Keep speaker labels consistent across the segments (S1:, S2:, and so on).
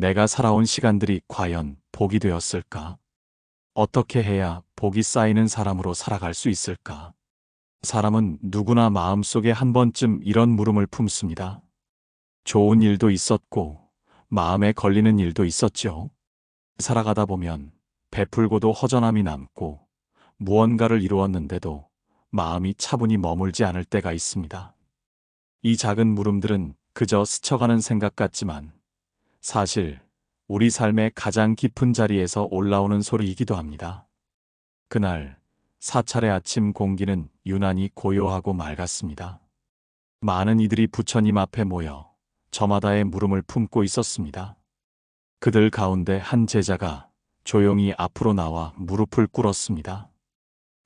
S1: 내가 살아온 시간들이 과연 복이 되었을까? 어떻게 해야 복이 쌓이는 사람으로 살아갈 수 있을까? 사람은 누구나 마음속에 한 번쯤 이런 물음을 품습니다. 좋은 일도 있었고, 마음에 걸리는 일도 있었죠. 살아가다 보면 베풀고도 허전함이 남고, 무언가를 이루었는데도 마음이 차분히 머물지 않을 때가 있습니다. 이 작은 물음들은 그저 스쳐가는 생각 같지만, 사실 우리 삶의 가장 깊은 자리에서 올라오는 소리이기도 합니다. 그날 사찰의 아침 공기는 유난히 고요하고 맑았습니다. 많은 이들이 부처님 앞에 모여 저마다의 물음을 품고 있었습니다. 그들 가운데 한 제자가 조용히 앞으로 나와 무릎을 꿇었습니다.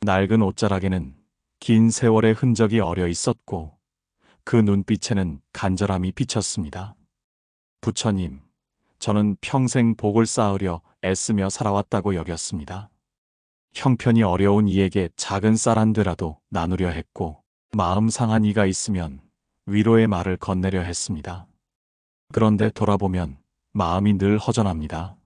S1: 낡은 옷자락에는 긴 세월의 흔적이 어려 있었고 그 눈빛에는 간절함이 비쳤습니다. 부처님, 저는 평생 복을 쌓으려 애쓰며 살아왔다고 여겼습니다. 형편이 어려운 이에게 작은 쌀 한 되라도 나누려 했고, 마음 상한 이가 있으면 위로의 말을 건네려 했습니다. 그런데 돌아보면 마음이 늘 허전합니다.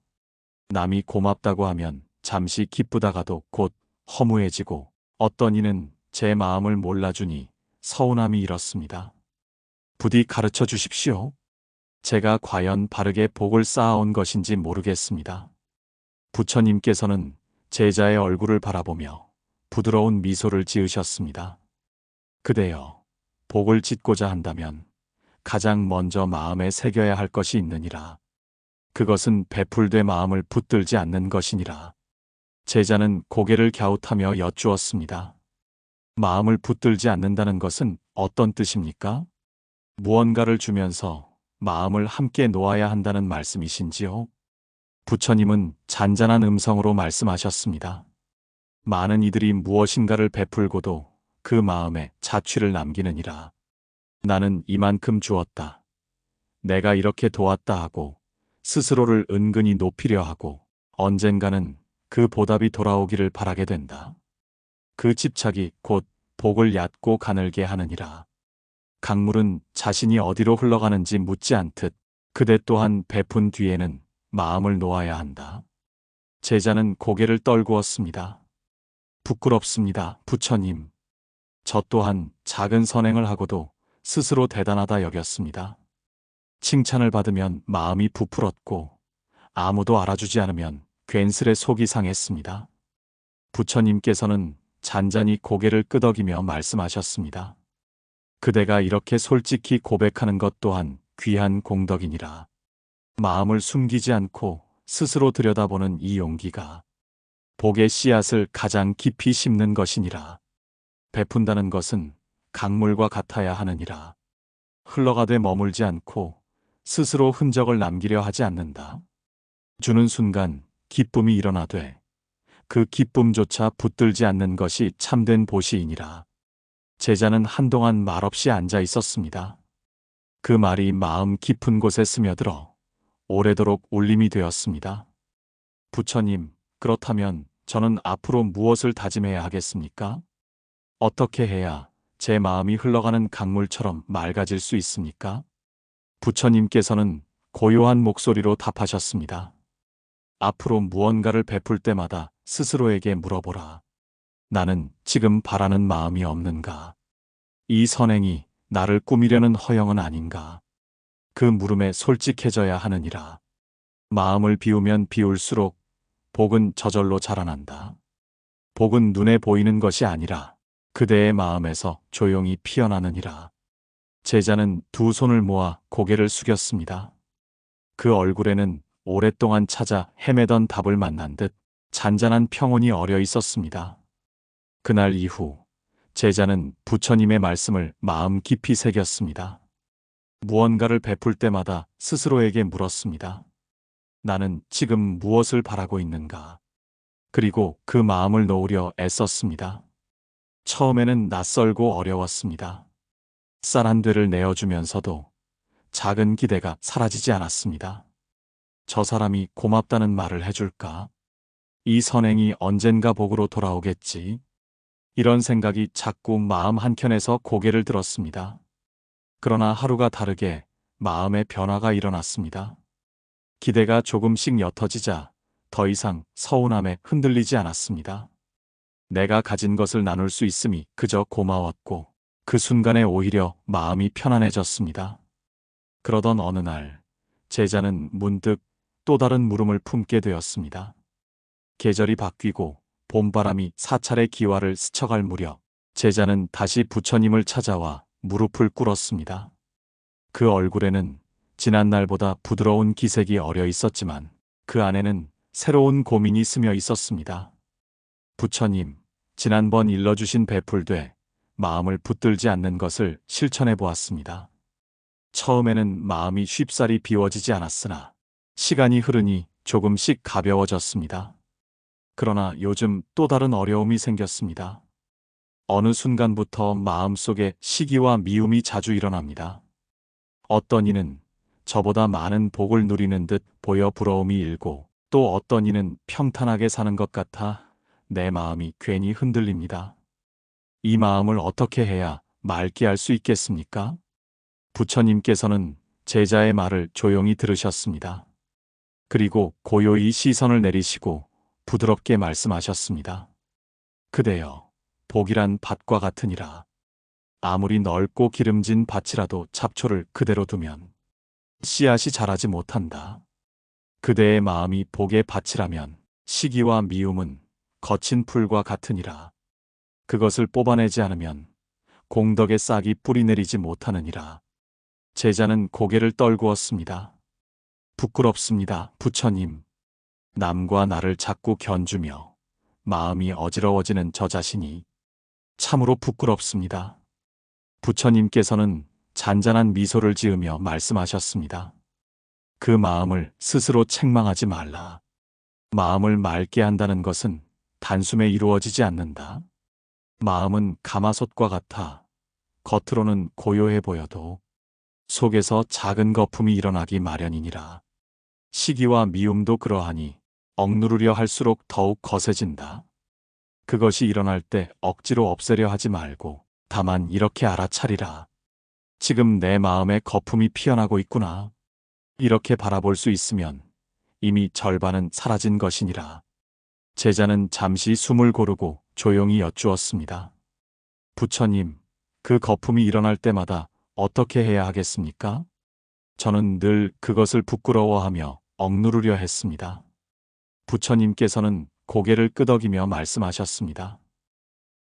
S1: 남이 고맙다고 하면 잠시 기쁘다가도 곧 허무해지고, 어떤 이는 제 마음을 몰라주니 서운함이 일었습니다. 부디 가르쳐 주십시오. 제가 과연 바르게 복을 쌓아온 것인지 모르겠습니다. 부처님께서는 제자의 얼굴을 바라보며 부드러운 미소를 지으셨습니다. 그대여, 복을 짓고자 한다면 가장 먼저 마음에 새겨야 할 것이 있느니라. 그것은 베풀되 마음을 붙들지 않는 것이니라. 제자는 고개를 갸웃하며 여쭈었습니다. 마음을 붙들지 않는다는 것은 어떤 뜻입니까? 무언가를 주면서 마음을 함께 놓아야 한다는 말씀이신지요? 부처님은 잔잔한 음성으로 말씀하셨습니다. 많은 이들이 무엇인가를 베풀고도 그 마음에 자취를 남기느니라. 나는 이만큼 주었다. 내가 이렇게 도왔다 하고 스스로를 은근히 높이려 하고 언젠가는 그 보답이 돌아오기를 바라게 된다. 그 집착이 곧 복을 얕고 가늘게 하느니라. 강물은 자신이 어디로 흘러가는지 묻지 않듯 그대 또한 베푼 뒤에는 마음을 놓아야 한다. 제자는 고개를 떨구었습니다. 부끄럽습니다, 부처님. 저 또한 작은 선행을 하고도 스스로 대단하다 여겼습니다. 칭찬을 받으면 마음이 부풀었고 아무도 알아주지 않으면 괜스레 속이 상했습니다. 부처님께서는 잔잔히 고개를 끄덕이며 말씀하셨습니다. 그대가 이렇게 솔직히 고백하는 것 또한 귀한 공덕이니라. 마음을 숨기지 않고 스스로 들여다보는 이 용기가 복의 씨앗을 가장 깊이 심는 것이니라. 베푼다는 것은 강물과 같아야 하느니라. 흘러가되 머물지 않고 스스로 흔적을 남기려 하지 않는다. 주는 순간 기쁨이 일어나되 그 기쁨조차 붙들지 않는 것이 참된 보시이니라. 제자는 한동안 말없이 앉아 있었습니다. 그 말이 마음 깊은 곳에 스며들어 오래도록 울림이 되었습니다. 부처님, 그렇다면 저는 앞으로 무엇을 다짐해야 하겠습니까? 어떻게 해야 제 마음이 흘러가는 강물처럼 맑아질 수 있습니까? 부처님께서는 고요한 목소리로 답하셨습니다. 앞으로 무언가를 베풀 때마다 스스로에게 물어보라. 나는 지금 바라는 마음이 없는가? 이 선행이 나를 꾸미려는 허영은 아닌가? 그 물음에 솔직해져야 하느니라. 마음을 비우면 비울수록 복은 저절로 자라난다. 복은 눈에 보이는 것이 아니라 그대의 마음에서 조용히 피어나느니라. 제자는 두 손을 모아 고개를 숙였습니다. 그 얼굴에는 오랫동안 찾아 헤매던 답을 만난 듯 잔잔한 평온이 어려 있었습니다. 그날 이후 제자는 부처님의 말씀을 마음 깊이 새겼습니다. 무언가를 베풀 때마다 스스로에게 물었습니다. 나는 지금 무엇을 바라고 있는가? 그리고 그 마음을 놓으려 애썼습니다. 처음에는 낯설고 어려웠습니다. 쌀 한 되를 내어주면서도 작은 기대가 사라지지 않았습니다. 저 사람이 고맙다는 말을 해줄까? 이 선행이 언젠가 복으로 돌아오겠지? 이런 생각이 자꾸 마음 한켠에서 고개를 들었습니다. 그러나 하루가 다르게 마음의 변화가 일어났습니다. 기대가 조금씩 옅어지자 더 이상 서운함에 흔들리지 않았습니다. 내가 가진 것을 나눌 수 있음이 그저 고마웠고 그 순간에 오히려 마음이 편안해졌습니다. 그러던 어느 날 제자는 문득 또 다른 물음을 품게 되었습니다. 계절이 바뀌고 봄바람이 사찰의 기와를 스쳐갈 무렵 제자는 다시 부처님을 찾아와 무릎을 꿇었습니다. 그 얼굴에는 지난날보다 부드러운 기색이 어려 있었지만 그 안에는 새로운 고민이 스며 있었습니다. 부처님, 지난번 일러주신 베풀되 마음을 붙들지 않는 것을 실천해 보았습니다. 처음에는 마음이 쉽사리 비워지지 않았으나 시간이 흐르니 조금씩 가벼워졌습니다. 그러나 요즘 또 다른 어려움이 생겼습니다. 어느 순간부터 마음속에 시기와 미움이 자주 일어납니다. 어떤 이는 저보다 많은 복을 누리는 듯 보여 부러움이 일고 또 어떤 이는 평탄하게 사는 것 같아 내 마음이 괜히 흔들립니다. 이 마음을 어떻게 해야 맑게 할 수 있겠습니까? 부처님께서는 제자의 말을 조용히 들으셨습니다. 그리고 고요히 시선을 내리시고 부드럽게 말씀하셨습니다. 그대여, 복이란 밭과 같으니라. 아무리 넓고 기름진 밭이라도 잡초를 그대로 두면 씨앗이 자라지 못한다. 그대의 마음이 복의 밭이라면 시기와 미움은 거친 풀과 같으니라. 그것을 뽑아내지 않으면 공덕의 싹이 뿌리내리지 못하느니라. 제자는 고개를 떨구었습니다. 부끄럽습니다, 부처님. 남과 나를 자꾸 견주며 마음이 어지러워지는 저 자신이 참으로 부끄럽습니다. 부처님께서는 잔잔한 미소를 지으며 말씀하셨습니다. 그 마음을 스스로 책망하지 말라. 마음을 맑게 한다는 것은 단숨에 이루어지지 않는다. 마음은 가마솥과 같아 겉으로는 고요해 보여도 속에서 작은 거품이 일어나기 마련이니라. 시기와 미움도 그러하니 억누르려 할수록 더욱 거세진다. 그것이 일어날 때 억지로 없애려 하지 말고 다만 이렇게 알아차리라. 지금 내 마음에 거품이 피어나고 있구나. 이렇게 바라볼 수 있으면 이미 절반은 사라진 것이니라. 제자는 잠시 숨을 고르고 조용히 여쭈었습니다. 부처님, 그 거품이 일어날 때마다 어떻게 해야 하겠습니까? 저는 늘 그것을 부끄러워하며 억누르려 했습니다. 부처님께서는 고개를 끄덕이며 말씀하셨습니다.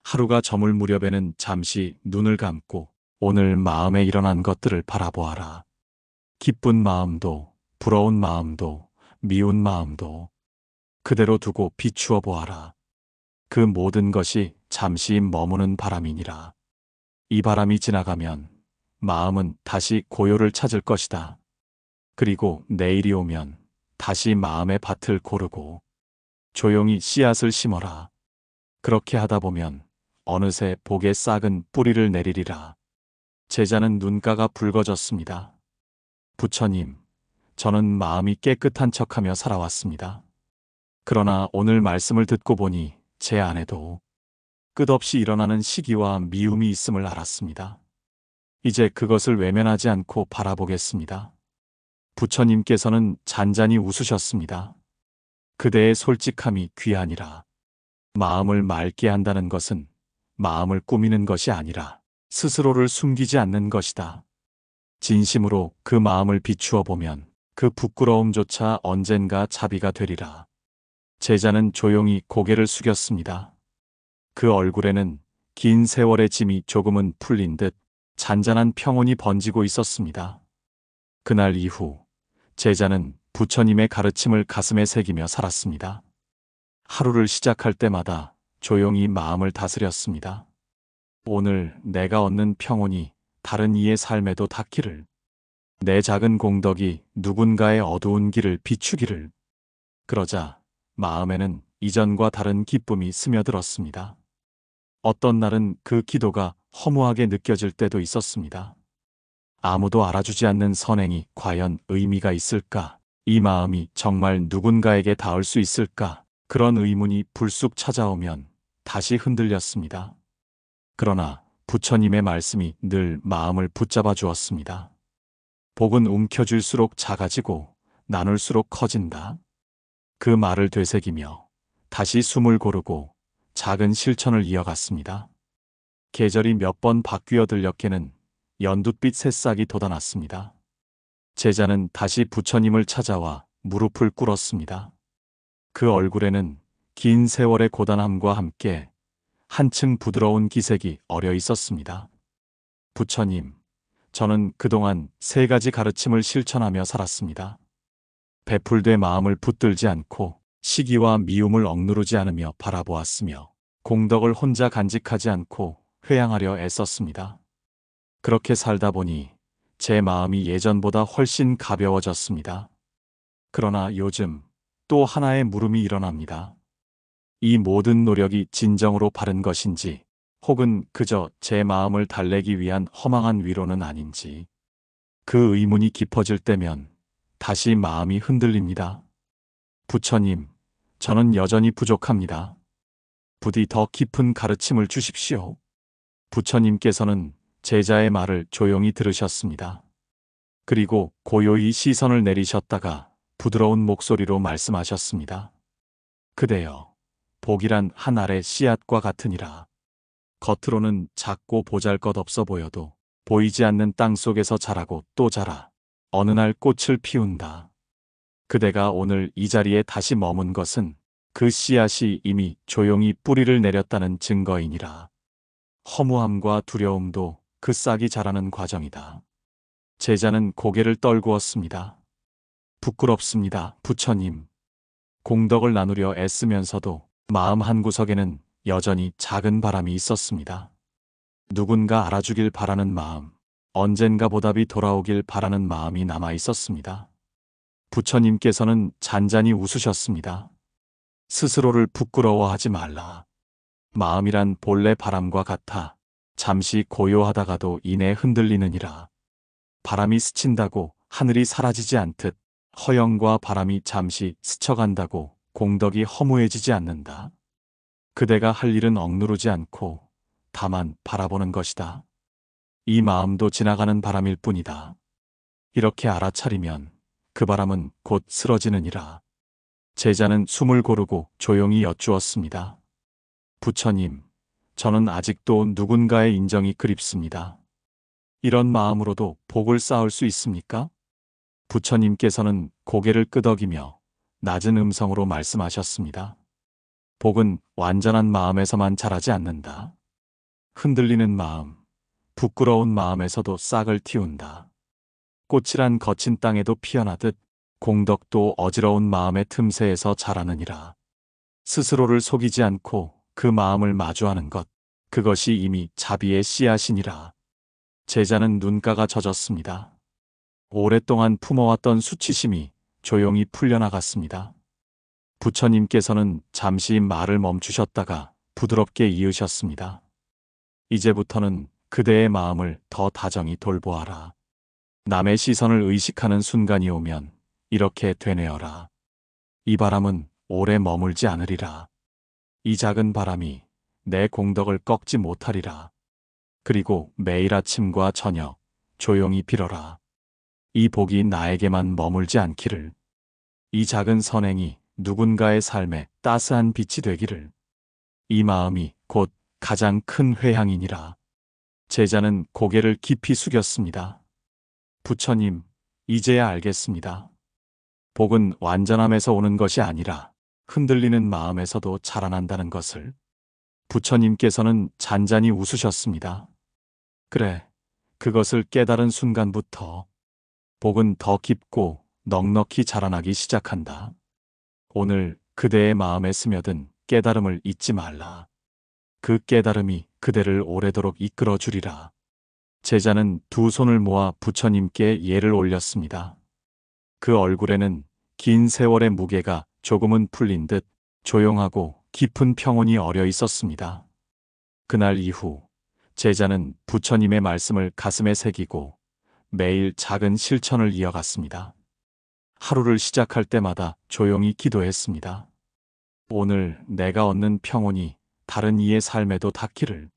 S1: 하루가 저물 무렵에는 잠시 눈을 감고 오늘 마음에 일어난 것들을 바라보아라. 기쁜 마음도, 부러운 마음도, 미운 마음도 그대로 두고 비추어 보아라. 그 모든 것이 잠시 머무는 바람이니라. 이 바람이 지나가면 마음은 다시 고요를 찾을 것이다. 그리고 내일이 오면 다시 마음의 밭을 고르고 조용히 씨앗을 심어라. 그렇게 하다 보면 어느새 복의 싹은 뿌리를 내리리라. 제자는 눈가가 붉어졌습니다. 부처님, 저는 마음이 깨끗한 척하며 살아왔습니다. 그러나 오늘 말씀을 듣고 보니 제 안에도 끝없이 일어나는 시기와 미움이 있음을 알았습니다. 이제 그것을 외면하지 않고 바라보겠습니다. 부처님께서는 잔잔히 웃으셨습니다. 그대의 솔직함이 귀하니라. 마음을 맑게 한다는 것은 마음을 꾸미는 것이 아니라 스스로를 숨기지 않는 것이다. 진심으로 그 마음을 비추어 보면 그 부끄러움조차 언젠가 자비가 되리라. 제자는 조용히 고개를 숙였습니다. 그 얼굴에는 긴 세월의 짐이 조금은 풀린 듯 잔잔한 평온이 번지고 있었습니다. 그날 이후 제자는 부처님의 가르침을 가슴에 새기며 살았습니다. 하루를 시작할 때마다 조용히 마음을 다스렸습니다. 오늘 내가 얻는 평온이 다른 이의 삶에도 닿기를, 내 작은 공덕이 누군가의 어두운 길을 비추기를. 그러자 마음에는 이전과 다른 기쁨이 스며들었습니다. 어떤 날은 그 기도가 허무하게 느껴질 때도 있었습니다. 아무도 알아주지 않는 선행이 과연 의미가 있을까? 이 마음이 정말 누군가에게 닿을 수 있을까? 그런 의문이 불쑥 찾아오면 다시 흔들렸습니다. 그러나 부처님의 말씀이 늘 마음을 붙잡아 주었습니다. 복은 움켜쥘수록 작아지고 나눌수록 커진다. 그 말을 되새기며 다시 숨을 고르고 작은 실천을 이어갔습니다. 계절이 몇 번 바뀌어 들녘에는 연두빛 새싹이 돋아났습니다. 제자는 다시 부처님을 찾아와 무릎을 꿇었습니다. 그 얼굴에는 긴 세월의 고단함과 함께 한층 부드러운 기색이 어려 있었습니다. 부처님, 저는 그동안 3가지 가르침을 실천하며 살았습니다. 베풀되 마음을 붙들지 않고 시기와 미움을 억누르지 않으며 바라보았으며 공덕을 혼자 간직하지 않고 회양하려 애썼습니다. 그렇게 살다 보니 제 마음이 예전보다 훨씬 가벼워졌습니다. 그러나 요즘 또 하나의 물음이 일어납니다. 이 모든 노력이 진정으로 바른 것인지 혹은 그저 제 마음을 달래기 위한 허망한 위로는 아닌지 그 의문이 깊어질 때면 다시 마음이 흔들립니다. 부처님, 저는 여전히 부족합니다. 부디 더 깊은 가르침을 주십시오. 부처님께서는 제자의 말을 조용히 들으셨습니다. 그리고 고요히 시선을 내리셨다가 부드러운 목소리로 말씀하셨습니다. 그대여, 복이란 한 알의 씨앗과 같으니라. 겉으로는 작고 보잘것없어 보여도 보이지 않는 땅 속에서 자라고 또 자라 어느 날 꽃을 피운다. 그대가 오늘 이 자리에 다시 머문 것은 그 씨앗이 이미 조용히 뿌리를 내렸다는 증거이니라. 허무함과 두려움도 그 싹이 자라는 과정이다. 제자는 고개를 떨구었습니다. 부끄럽습니다, 부처님. 공덕을 나누려 애쓰면서도 마음 한구석에는 여전히 작은 바람이 있었습니다. 누군가 알아주길 바라는 마음, 언젠가 보답이 돌아오길 바라는 마음이 남아 있었습니다. 부처님께서는 잔잔히 웃으셨습니다. 스스로를 부끄러워하지 말라. 마음이란 본래 바람과 같아 잠시 고요하다가도 이내 흔들리느니라. 바람이 스친다고 하늘이 사라지지 않듯 허영과 바람이 잠시 스쳐간다고 공덕이 허무해지지 않는다. 그대가 할 일은 억누르지 않고 다만 바라보는 것이다. 이 마음도 지나가는 바람일 뿐이다. 이렇게 알아차리면 그 바람은 곧 쓰러지느니라. 제자는 숨을 고르고 조용히 여쭈었습니다. 부처님, 저는 아직도 누군가의 인정이 그립습니다. 이런 마음으로도 복을 쌓을 수 있습니까? 부처님께서는 고개를 끄덕이며 낮은 음성으로 말씀하셨습니다. 복은 완전한 마음에서만 자라지 않는다. 흔들리는 마음, 부끄러운 마음에서도 싹을 틔운다. 꽃이란 거친 땅에도 피어나듯 공덕도 어지러운 마음의 틈새에서 자라느니라. 스스로를 속이지 않고 그 마음을 마주하는 것, 그것이 이미 자비의 씨앗이니라. 제자는 눈가가 젖었습니다. 오랫동안 품어왔던 수치심이 조용히 풀려나갔습니다. 부처님께서는 잠시 말을 멈추셨다가 부드럽게 이으셨습니다. 이제부터는 그대의 마음을 더 다정히 돌보아라. 남의 시선을 의식하는 순간이 오면 이렇게 되뇌어라. 이 바람은 오래 머물지 않으리라. 이 작은 바람이 내 공덕을 꺾지 못하리라. 그리고 매일 아침과 저녁 조용히 빌어라. 이 복이 나에게만 머물지 않기를. 이 작은 선행이 누군가의 삶에 따스한 빛이 되기를. 이 마음이 곧 가장 큰 회향이니라. 제자는 고개를 깊이 숙였습니다. 부처님, 이제야 알겠습니다. 복은 완전함에서 오는 것이 아니라 흔들리는 마음에서도 자라난다는 것을. 부처님께서는 잔잔히 웃으셨습니다. 그래, 그것을 깨달은 순간부터 복은 더 깊고 넉넉히 자라나기 시작한다. 오늘 그대의 마음에 스며든 깨달음을 잊지 말라. 그 깨달음이 그대를 오래도록 이끌어 주리라. 제자는 두 손을 모아 부처님께 예를 올렸습니다. 그 얼굴에는 긴 세월의 무게가 조금은 풀린 듯 조용하고 깊은 평온이 어려 있었습니다. 그날 이후 제자는 부처님의 말씀을 가슴에 새기고 매일 작은 실천을 이어갔습니다. 하루를 시작할 때마다 조용히 기도했습니다. 오늘 내가 얻는 평온이 다른 이의 삶에도 닿기를.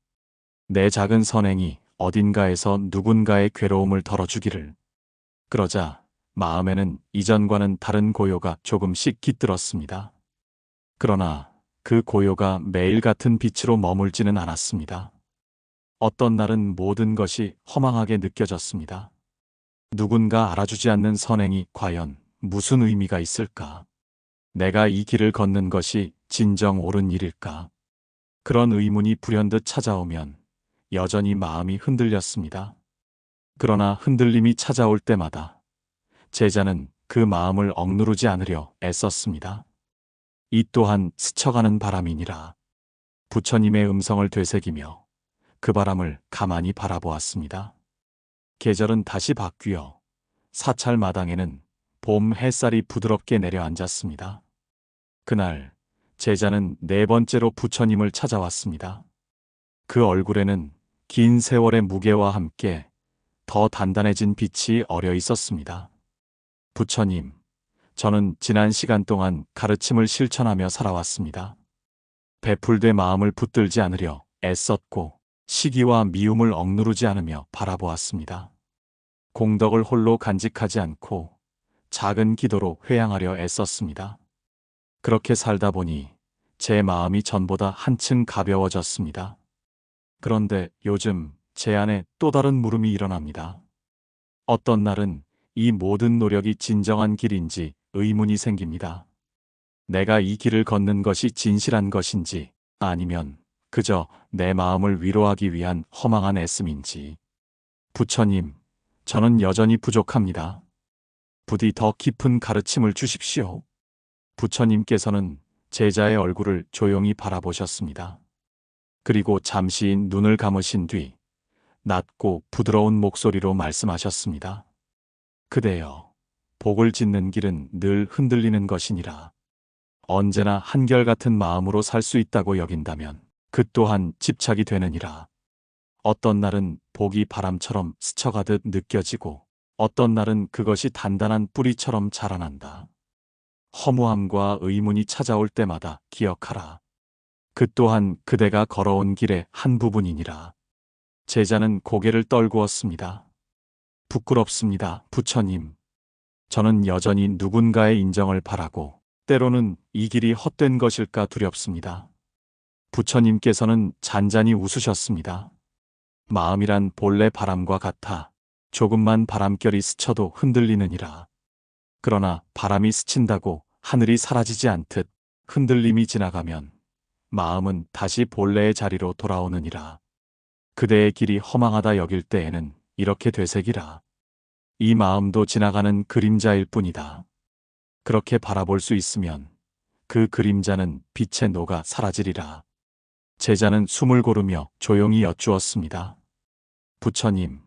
S1: 내 작은 선행이 어딘가에서 누군가의 괴로움을 덜어주기를. 그러자 마음에는 이전과는 다른 고요가 조금씩 깃들었습니다. 그러나 그 고요가 매일 같은 빛으로 머물지는 않았습니다. 어떤 날은 모든 것이 허망하게 느껴졌습니다. 누군가 알아주지 않는 선행이 과연 무슨 의미가 있을까? 내가 이 길을 걷는 것이 진정 옳은 일일까? 그런 의문이 불현듯 찾아오면 여전히 마음이 흔들렸습니다. 그러나 흔들림이 찾아올 때마다 제자는 그 마음을 억누르지 않으려 애썼습니다. 이 또한 스쳐가는 바람이니라. 부처님의 음성을 되새기며 그 바람을 가만히 바라보았습니다. 계절은 다시 바뀌어 사찰 마당에는 봄 햇살이 부드럽게 내려앉았습니다. 그날 제자는 네 번째로 부처님을 찾아왔습니다. 그 얼굴에는 긴 세월의 무게와 함께 더 단단해진 빛이 어려 있었습니다. 부처님, 저는 지난 시간 동안 가르침을 실천하며 살아왔습니다. 베풀되 마음을 붙들지 않으려 애썼고 시기와 미움을 억누르지 않으며 바라보았습니다. 공덕을 홀로 간직하지 않고 작은 기도로 회양하려 애썼습니다. 그렇게 살다 보니 제 마음이 전보다 한층 가벼워졌습니다. 그런데 요즘 제 안에 또 다른 물음이 일어납니다. 어떤 날은 이 모든 노력이 진정한 길인지 의문이 생깁니다. 내가 이 길을 걷는 것이 진실한 것인지 아니면 그저 내 마음을 위로하기 위한 허망한 애씀인지. 부처님, 저는 여전히 부족합니다. 부디 더 깊은 가르침을 주십시오. 부처님께서는 제자의 얼굴을 조용히 바라보셨습니다. 그리고 잠시 눈을 감으신 뒤 낮고 부드러운 목소리로 말씀하셨습니다. 그대여, 복을 짓는 길은 늘 흔들리는 것이니라. 언제나 한결같은 마음으로 살 수 있다고 여긴다면 그 또한 집착이 되느니라. 어떤 날은 복이 바람처럼 스쳐가듯 느껴지고 어떤 날은 그것이 단단한 뿌리처럼 자라난다. 허무함과 의문이 찾아올 때마다 기억하라. 그 또한 그대가 걸어온 길의 한 부분이니라. 제자는 고개를 떨구었습니다. 부끄럽습니다, 부처님. 저는 여전히 누군가의 인정을 바라고 때로는 이 길이 헛된 것일까 두렵습니다. 부처님께서는 잔잔히 웃으셨습니다. 마음이란 본래 바람과 같아 조금만 바람결이 스쳐도 흔들리느니라. 그러나 바람이 스친다고 하늘이 사라지지 않듯 흔들림이 지나가면 마음은 다시 본래의 자리로 돌아오느니라. 그대의 길이 허망하다 여길 때에는 이렇게 되새기라. 이 마음도 지나가는 그림자일 뿐이다. 그렇게 바라볼 수 있으면 그 그림자는 빛에 녹아 사라지리라. 제자는 숨을 고르며 조용히 여쭈었습니다. 부처님,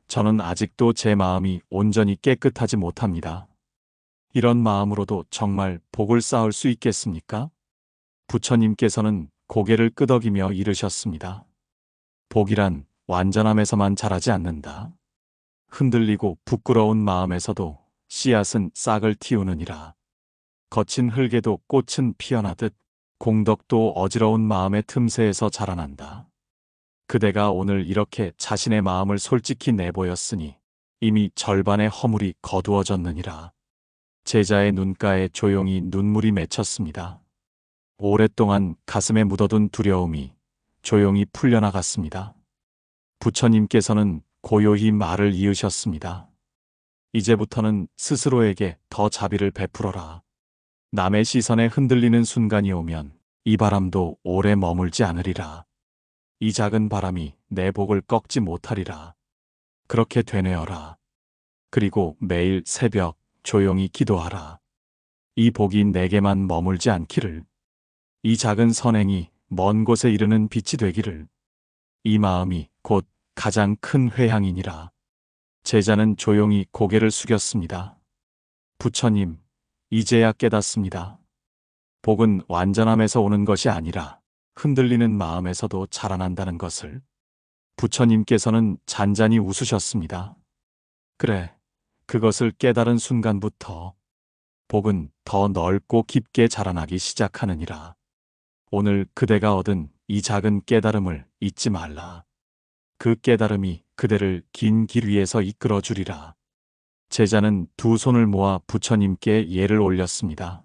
S1: 저는 아직도 제 마음이 온전히 깨끗하지 못합니다. 이런 마음으로도 정말 복을 쌓을 수 있겠습니까? 부처님께서는 고개를 끄덕이며 이르셨습니다. 복이란 완전함에서만 자라지 않는다. 흔들리고 부끄러운 마음에서도 씨앗은 싹을 틔우느니라. 거친 흙에도 꽃은 피어나듯 공덕도 어지러운 마음의 틈새에서 자라난다. 그대가 오늘 이렇게 자신의 마음을 솔직히 내보였으니 이미 절반의 허물이 거두어졌느니라. 제자의 눈가에 조용히 눈물이 맺혔습니다. 오랫동안 가슴에 묻어둔 두려움이 조용히 풀려나갔습니다. 부처님께서는 고요히 말을 이으셨습니다. 이제부터는 스스로에게 더 자비를 베풀어라. 남의 시선에 흔들리는 순간이 오면 이 바람도 오래 머물지 않으리라. 이 작은 바람이 내 복을 꺾지 못하리라. 그렇게 되뇌어라. 그리고 매일 새벽 조용히 기도하라. 이 복이 내게만 머물지 않기를. 이 작은 선행이 먼 곳에 이르는 빛이 되기를. 이 마음이 곧 가장 큰 회향이니라. 제자는 조용히 고개를 숙였습니다. 부처님, 이제야 깨닫습니다. 복은 완전함에서 오는 것이 아니라 흔들리는 마음에서도 자라난다는 것을. 부처님께서는 잔잔히 웃으셨습니다. 그래, 그것을 깨달은 순간부터 복은 더 넓고 깊게 자라나기 시작하느니라. 오늘 그대가 얻은 이 작은 깨달음을 잊지 말라. 그 깨달음이 그대를 긴 길 위에서 이끌어 주리라. 제자는 두 손을 모아 부처님께 예를 올렸습니다.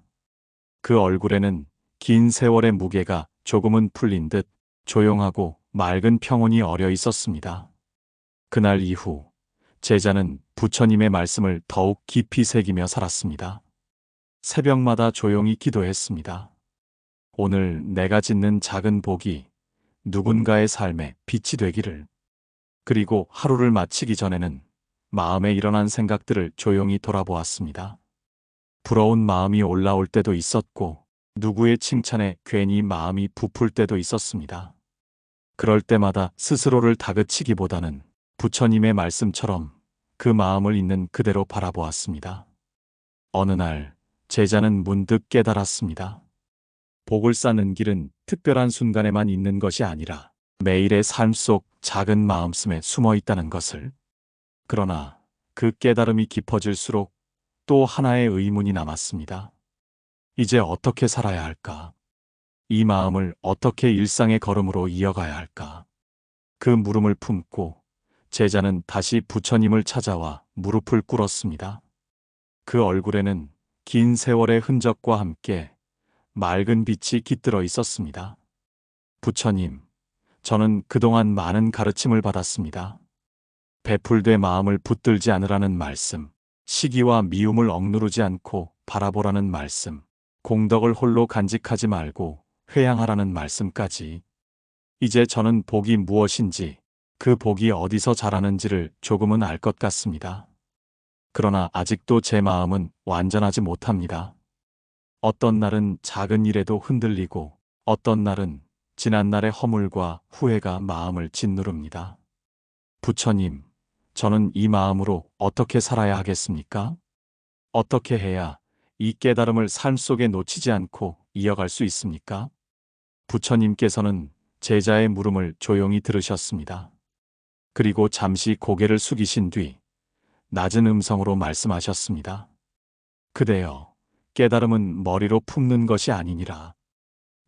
S1: 그 얼굴에는 긴 세월의 무게가 조금은 풀린 듯 조용하고 맑은 평온이 어려 있었습니다. 그날 이후 제자는 부처님의 말씀을 더욱 깊이 새기며 살았습니다. 새벽마다 조용히 기도했습니다. 오늘 내가 짓는 작은 복이 누군가의 삶에 빛이 되기를. 그리고 하루를 마치기 전에는 마음에 일어난 생각들을 조용히 돌아보았습니다. 부러운 마음이 올라올 때도 있었고, 누구의 칭찬에 괜히 마음이 부풀 때도 있었습니다. 그럴 때마다 스스로를 다그치기보다는 부처님의 말씀처럼 그 마음을 있는 그대로 바라보았습니다. 어느 날 제자는 문득 깨달았습니다. 복을 쌓는 길은 특별한 순간에만 있는 것이 아니라 매일의 삶 속 작은 마음씀에 숨어 있다는 것을. 그러나 그 깨달음이 깊어질수록 또 하나의 의문이 남았습니다. 이제 어떻게 살아야 할까? 이 마음을 어떻게 일상의 걸음으로 이어가야 할까? 그 물음을 품고 제자는 다시 부처님을 찾아와 무릎을 꿇었습니다. 그 얼굴에는 긴 세월의 흔적과 함께 맑은 빛이 깃들어 있었습니다. 부처님, 저는 그동안 많은 가르침을 받았습니다. 베풀되 마음을 붙들지 않으라는 말씀, 시기와 미움을 억누르지 않고 바라보라는 말씀, 공덕을 홀로 간직하지 말고 회양하라는 말씀까지. 이제 저는 복이 무엇인지, 그 복이 어디서 자라는지를 조금은 알 것 같습니다. 그러나 아직도 제 마음은 완전하지 못합니다. 어떤 날은 작은 일에도 흔들리고, 어떤 날은 지난날의 허물과 후회가 마음을 짓누릅니다. 부처님, 저는 이 마음으로 어떻게 살아야 하겠습니까? 어떻게 해야 이 깨달음을 삶 속에 놓치지 않고 이어갈 수 있습니까? 부처님께서는 제자의 물음을 조용히 들으셨습니다. 그리고 잠시 고개를 숙이신 뒤 낮은 음성으로 말씀하셨습니다. 그대여, 깨달음은 머리로 품는 것이 아니니라.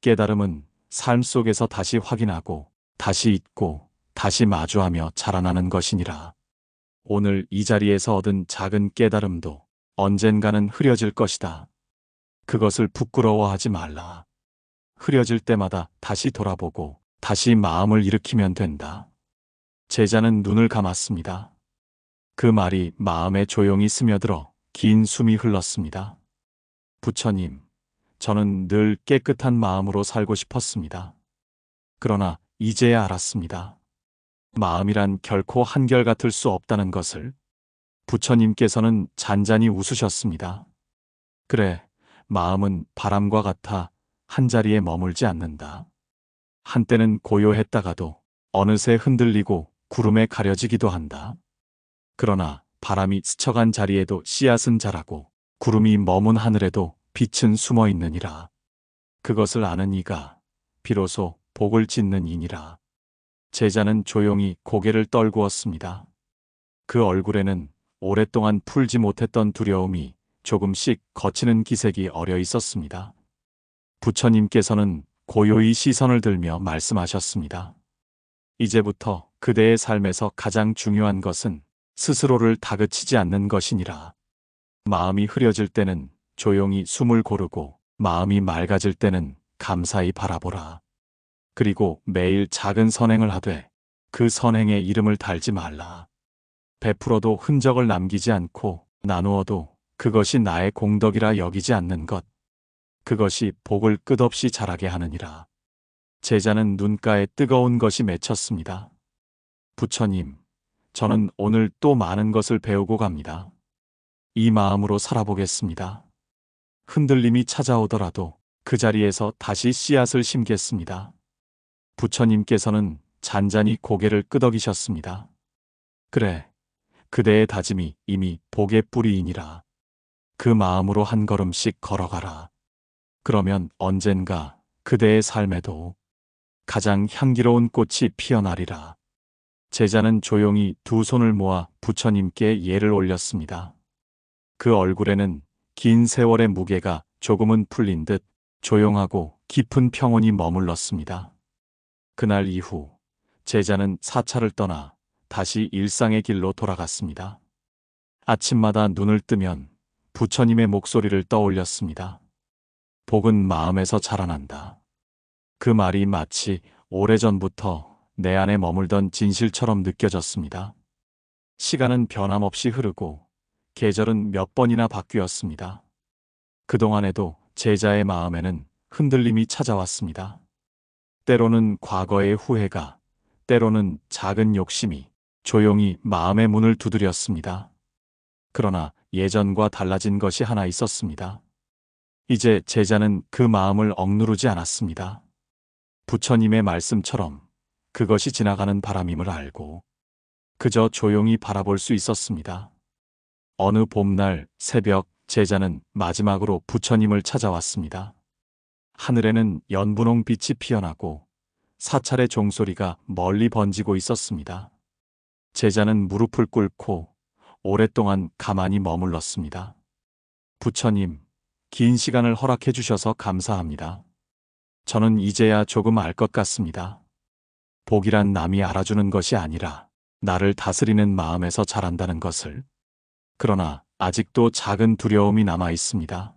S1: 깨달음은 삶 속에서 다시 확인하고, 다시 잊고, 다시 마주하며 자라나는 것이니라. 오늘 이 자리에서 얻은 작은 깨달음도 언젠가는 흐려질 것이다. 그것을 부끄러워하지 말라. 흐려질 때마다 다시 돌아보고 다시 마음을 일으키면 된다. 제자는 눈을 감았습니다. 그 말이 마음에 조용히 스며들어 긴 숨이 흘렀습니다. 부처님, 저는 늘 깨끗한 마음으로 살고 싶었습니다. 그러나 이제야 알았습니다. 마음이란 결코 한결같을 수 없다는 것을. 부처님께서는 잔잔히 웃으셨습니다. 그래, 마음은 바람과 같아 한자리에 머물지 않는다. 한때는 고요했다가도 어느새 흔들리고 구름에 가려지기도 한다. 그러나 바람이 스쳐간 자리에도 씨앗은 자라고 구름이 머문 하늘에도 빛은 숨어 있느니라. 그것을 아는 이가 비로소 복을 짓는 이니라. 제자는 조용히 고개를 떨구었습니다. 그 얼굴에는 오랫동안 풀지 못했던 두려움이 조금씩 거치는 기색이 어려 있었습니다. 부처님께서는 고요히 시선을 들며 말씀하셨습니다. 이제부터 그대의 삶에서 가장 중요한 것은 스스로를 다그치지 않는 것이니라. 마음이 흐려질 때는 조용히 숨을 고르고, 마음이 맑아질 때는 감사히 바라보라. 그리고 매일 작은 선행을 하되 그 선행에 이름을 달지 말라. 베풀어도 흔적을 남기지 않고, 나누어도 그것이 나의 공덕이라 여기지 않는 것. 그것이 복을 끝없이 자라게 하느니라. 제자는 눈가에 뜨거운 것이 맺혔습니다. 부처님, 저는 오늘 또 많은 것을 배우고 갑니다. 이 마음으로 살아보겠습니다. 흔들림이 찾아오더라도 그 자리에서 다시 씨앗을 심겠습니다. 부처님께서는 잔잔히 고개를 끄덕이셨습니다. 그래, 그대의 다짐이 이미 복의 뿌리이니라. 그 마음으로 한 걸음씩 걸어가라. 그러면 언젠가 그대의 삶에도 가장 향기로운 꽃이 피어나리라. 제자는 조용히 두 손을 모아 부처님께 예를 올렸습니다. 그 얼굴에는 긴 세월의 무게가 조금은 풀린 듯 조용하고 깊은 평온이 머물렀습니다. 그날 이후 제자는 사찰을 떠나 다시 일상의 길로 돌아갔습니다. 아침마다 눈을 뜨면 부처님의 목소리를 떠올렸습니다. 복은 마음에서 자라난다. 그 말이 마치 오래전부터 내 안에 머물던 진실처럼 느껴졌습니다. 시간은 변함없이 흐르고 계절은 몇 번이나 바뀌었습니다. 그동안에도 제자의 마음에는 흔들림이 찾아왔습니다. 때로는 과거의 후회가, 때로는 작은 욕심이 조용히 마음의 문을 두드렸습니다. 그러나 예전과 달라진 것이 하나 있었습니다. 이제 제자는 그 마음을 억누르지 않았습니다. 부처님의 말씀처럼 그것이 지나가는 바람임을 알고 그저 조용히 바라볼 수 있었습니다. 어느 봄날 새벽 제자는 마지막으로 부처님을 찾아왔습니다. 하늘에는 연분홍 빛이 피어나고 사찰의 종소리가 멀리 번지고 있었습니다. 제자는 무릎을 꿇고 오랫동안 가만히 머물렀습니다. 부처님, 긴 시간을 허락해 주셔서 감사합니다. 저는 이제야 조금 알 것 같습니다. 복이란 남이 알아주는 것이 아니라 나를 다스리는 마음에서 자란다는 것을. 그러나 아직도 작은 두려움이 남아 있습니다.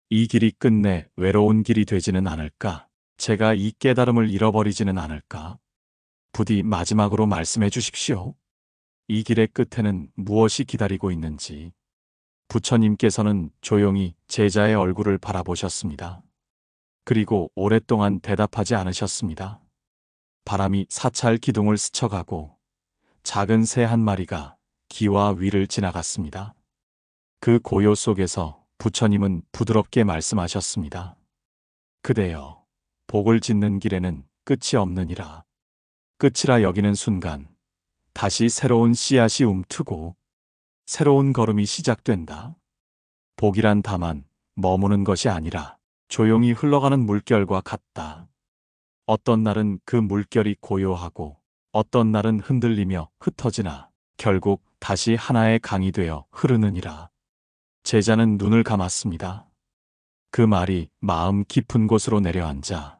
S1: 이 길이 끝내 외로운 길이 되지는 않을까? 제가 이 깨달음을 잃어버리지는 않을까? 부디 마지막으로 말씀해 주십시오. 이 길의 끝에는 무엇이 기다리고 있는지. 부처님께서는 조용히 제자의 얼굴을 바라보셨습니다. 그리고 오랫동안 대답하지 않으셨습니다. 바람이 사찰 기둥을 스쳐가고 작은 새 한 마리가 기와 위를 지나갔습니다. 그 고요 속에서 부처님은 부드럽게 말씀하셨습니다. 그대여, 복을 짓는 길에는 끝이 없느니라. 끝이라 여기는 순간 다시 새로운 씨앗이 움트고 새로운 걸음이 시작된다. 복이란 다만 머무는 것이 아니라 조용히 흘러가는 물결과 같다. 어떤 날은 그 물결이 고요하고 어떤 날은 흔들리며 흩어지나 결국 다시 하나의 강이 되어 흐르느니라. 제자는 눈을 감았습니다. 그 말이 마음 깊은 곳으로 내려앉아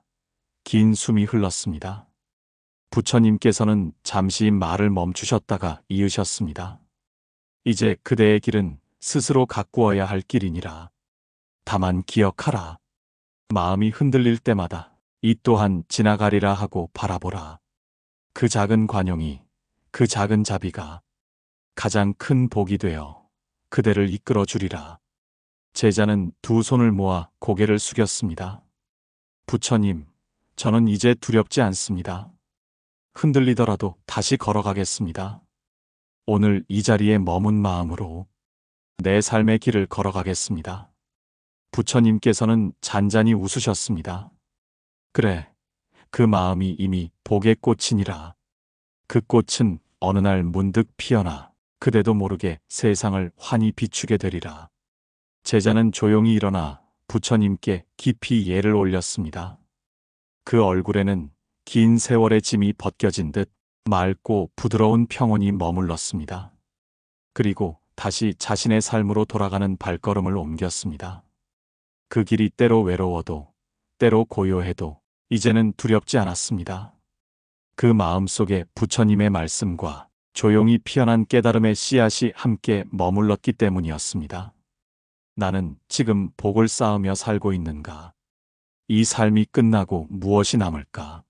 S1: 긴 숨이 흘렀습니다. 부처님께서는 잠시 말을 멈추셨다가 이으셨습니다. 이제 그대의 길은 스스로 가꾸어야 할 길이니라. 다만 기억하라. 마음이 흔들릴 때마다 이 또한 지나가리라 하고 바라보라. 그 작은 관용이, 그 작은 자비가 가장 큰 복이 되어 그대를 이끌어 주리라. 제자는 두 손을 모아 고개를 숙였습니다. 부처님, 저는 이제 두렵지 않습니다. 흔들리더라도 다시 걸어가겠습니다. 오늘 이 자리에 머문 마음으로 내 삶의 길을 걸어가겠습니다. 부처님께서는 잔잔히 웃으셨습니다. 그래, 그 마음이 이미 복의 꽃이니라. 그 꽃은 어느 날 문득 피어나 그대도 모르게 세상을 환히 비추게 되리라. 제자는 조용히 일어나 부처님께 깊이 예를 올렸습니다. 그 얼굴에는 긴 세월의 짐이 벗겨진 듯 맑고 부드러운 평온이 머물렀습니다. 그리고 다시 자신의 삶으로 돌아가는 발걸음을 옮겼습니다. 그 길이 때로 외로워도 때로 고요해도 이제는 두렵지 않았습니다. 그 마음속에 부처님의 말씀과 조용히 피어난 깨달음의 씨앗이 함께 머물렀기 때문이었습니다. 나는 지금 복을 쌓으며 살고 있는가? 이 삶이 끝나고 무엇이 남을까?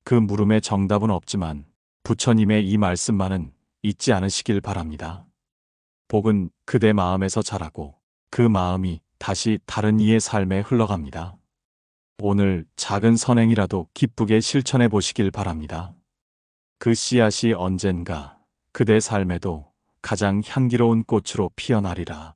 S1: 그 물음에 정답은 없지만 부처님의 이 말씀만은 잊지 않으시길 바랍니다. 복은 그대 마음에서 자라고 그 마음이 다시 다른 이의 삶에 흘러갑니다. 오늘 작은 선행이라도 기쁘게 실천해 보시길 바랍니다. 그 씨앗이 언젠가 그대 삶에도 가장 향기로운 꽃으로 피어나리라.